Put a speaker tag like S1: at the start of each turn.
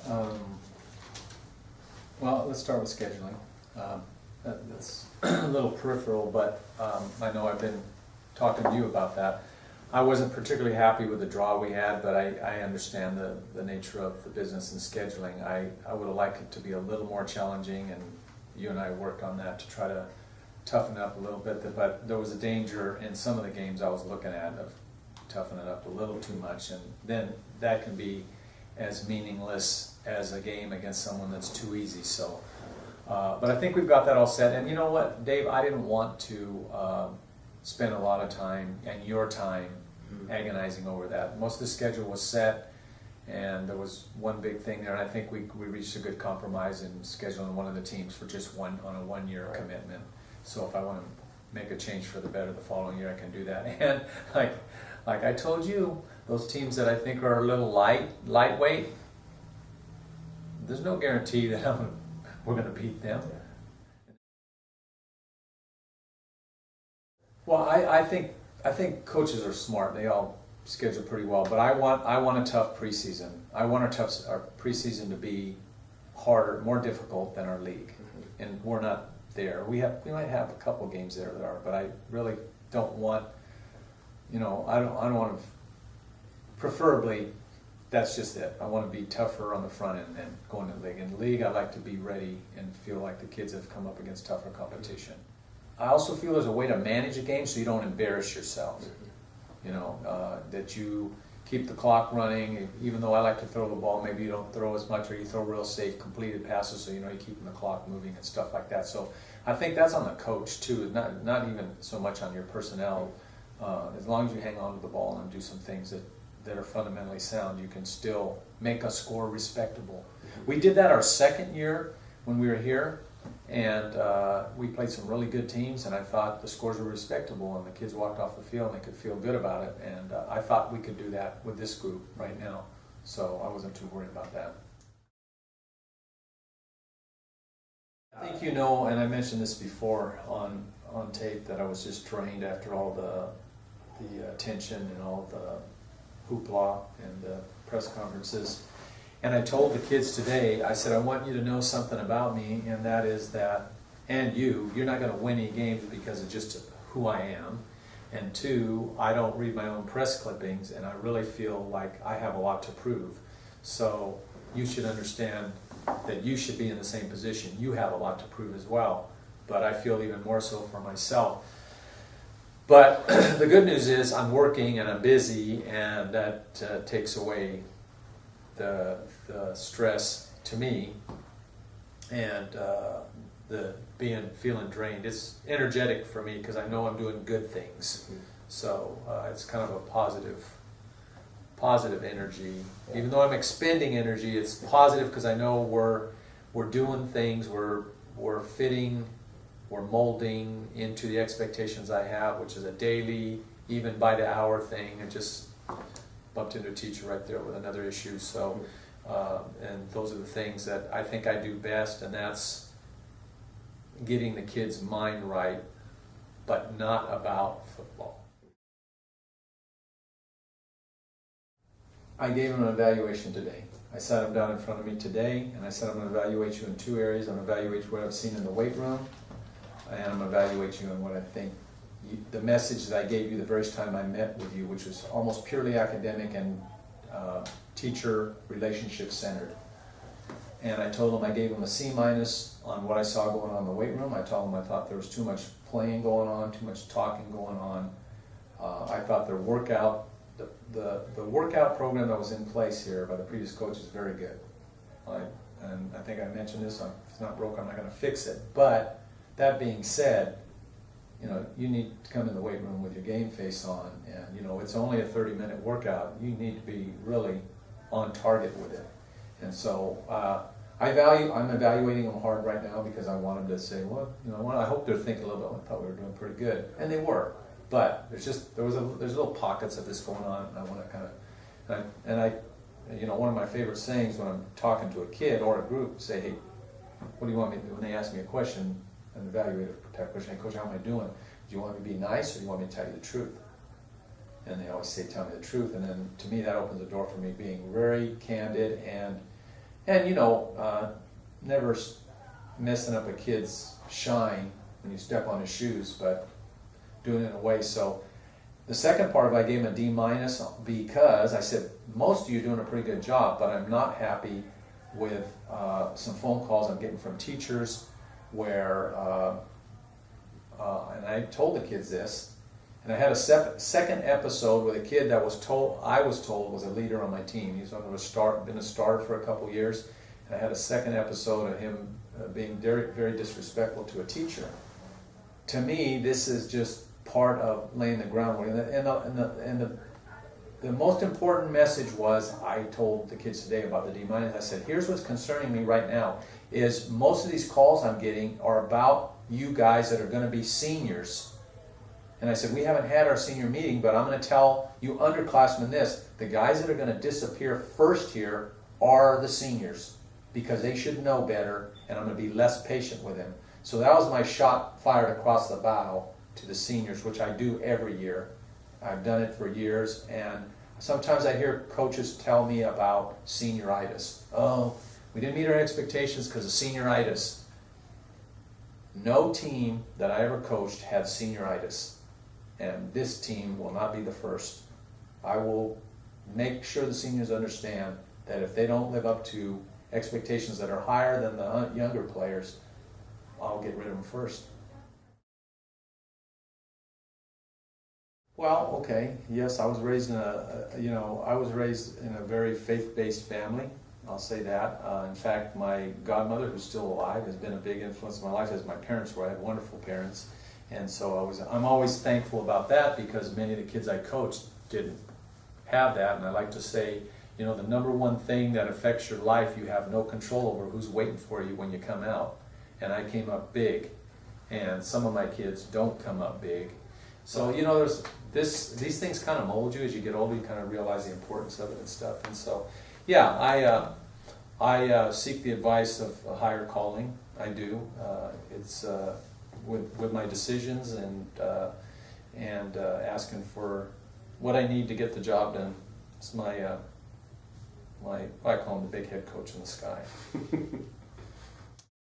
S1: Um, well, let's start with scheduling. That's a little peripheral, but I know I've been talking to you about that. I wasn't particularly happy with the draw we had, but I understand the nature of the business and scheduling. I would have liked it to be a little more challenging, and you and I worked on that to try to toughen it up a little bit. But there was a danger in some of the games I was looking at of toughening it up a little too much, and then that can be as meaningless as a game against someone that's too easy. So, but I think we've got that all set. And you know what, Dave, I didn't want to spend a lot of time and your time agonizing over that. Most of the schedule was set, and there was one big thing there, and I think we reached a good compromise in scheduling one of the teams for just on a 1 year commitment. So if I want to make a change for the better the following year, I can do that. And like I told you, those teams that I think are a little lightweight, there's no guarantee that we're going to beat them. Well, I think coaches are smart. They all schedule pretty well, but I want a tough preseason. I want our preseason to be harder, more difficult than our league, and we're not there. We might have a couple games there that are, but I really don't want. I don't want to. Preferably, that's just it. I want to be tougher on the front end than going to the league. In the league, I like to be ready and feel like the kids have come up against tougher competition. I also feel there's a way to manage a game so you don't embarrass yourself. That you keep the clock running. Even though I like to throw the ball, maybe you don't throw as much, or you throw real safe, completed passes, so you're keeping the clock moving and stuff like that. So I think that's on the coach too, not even so much on your personnel. As long as you hang on to the ball and do some things that are fundamentally sound, you can still make a score respectable. We did that our second year when we were here, and we played some really good teams, and I thought the scores were respectable, and the kids walked off the field and they could feel good about it, and I thought we could do that with this group right now, so I wasn't too worried about that. I think and I mentioned this before on tape, that I was just drained after all the attention and all the hoopla and the press conferences. And I told the kids today, I said, I want you to know something about me, and that is that, and you're not going to win any games because of just who I am. And two, I don't read my own press clippings, and I really feel like I have a lot to prove. So you should understand that you should be in the same position. You have a lot to prove as well, but I feel even more so for myself. But the good news is I'm working and I'm busy, and that takes away the stress to me, and the feeling drained. It's energetic for me because I know I'm doing good things. So it's kind of a positive energy. Even though I'm expending energy, it's positive because I know we're doing things, we're fitting, we're molding into the expectations I have, which is a daily, even by the hour thing. I just bumped into a teacher right there with another issue. So, and those are the things that I think I do best, and that's getting the kids' mind right, but not about football. I gave them an evaluation today. I sat them down in front of me today, and I said, I'm going to evaluate you in two areas. I'm going to evaluate what I've seen in the weight room, and I'm going to evaluate you on what I think the message that I gave you the first time I met with you, which was almost purely academic and teacher relationship centered. And I told them I gave them a C- on what I saw going on in the weight room. I told them I thought there was too much playing going on, too much talking going on. I thought their workout, the workout program that was in place here by the previous coach is very good. And I think I mentioned this, if it's not broken, I'm not going to fix it. But that being said, you need to come in the weight room with your game face on, and it's only a 30-minute workout. You need to be really on target with it. And so I'm evaluating them hard right now because I want them to say, well, I hope they're thinking a little bit. I thought we were doing pretty good, and they were. But there's little pockets of this going on, and I want to kind of, one of my favorite sayings when I'm talking to a kid or a group, say, hey, what do you want me to do? When they ask me a question, an evaluator type question, hey, coach, how am I doing? Do you want me to be nice, or do you want me to tell you the truth? And they always say, tell me the truth. And then to me, that opens the door for me being very candid and And never messing up a kid's shine when you step on his shoes, but doing it in a way. So the second part of it, I gave him a D- because I said, most of you are doing a pretty good job, but I'm not happy with some phone calls I'm getting from teachers where, and I told the kids this, and I had a second episode with a kid that I was told was a leader on my team. He's been a starter for a couple years. And I had a second episode of him being very, very disrespectful to a teacher. To me, this is just part of laying the groundwork. And the most important message was, I told the kids today about the D-. I said, here's what's concerning me right now, is most of these calls I'm getting are about you guys that are going to be seniors. And I said, we haven't had our senior meeting, but I'm going to tell you underclassmen this. The guys that are going to disappear first here are the seniors, because they should know better, and I'm going to be less patient with them. So that was my shot fired across the bow to the seniors, which I do every year. I've done it for years, and sometimes I hear coaches tell me about senioritis. Oh, we didn't meet our expectations because of senioritis. No team that I ever coached had senioritis. And this team will not be the first. I will make sure the seniors understand that if they don't live up to expectations that are higher than the younger players, I'll get rid of them first. Well, okay, yes, I was raised in a very faith-based family. I'll say that. In fact, my godmother, who's still alive, has been a big influence in my life, as my parents were. I had wonderful parents. And so I'm always thankful about that, because many of the kids I coached didn't have that. And I like to say, the number one thing that affects your life, you have no control over who's waiting for you when you come out. And I came up big, and some of my kids don't come up big. So, there's these things kind of mold you as you get older. You kind of realize the importance of it and stuff. And so, yeah, I seek the advice of a higher calling. I do. It's with my decisions and asking for what I need to get the job done. It's I call him the big head coach in the sky.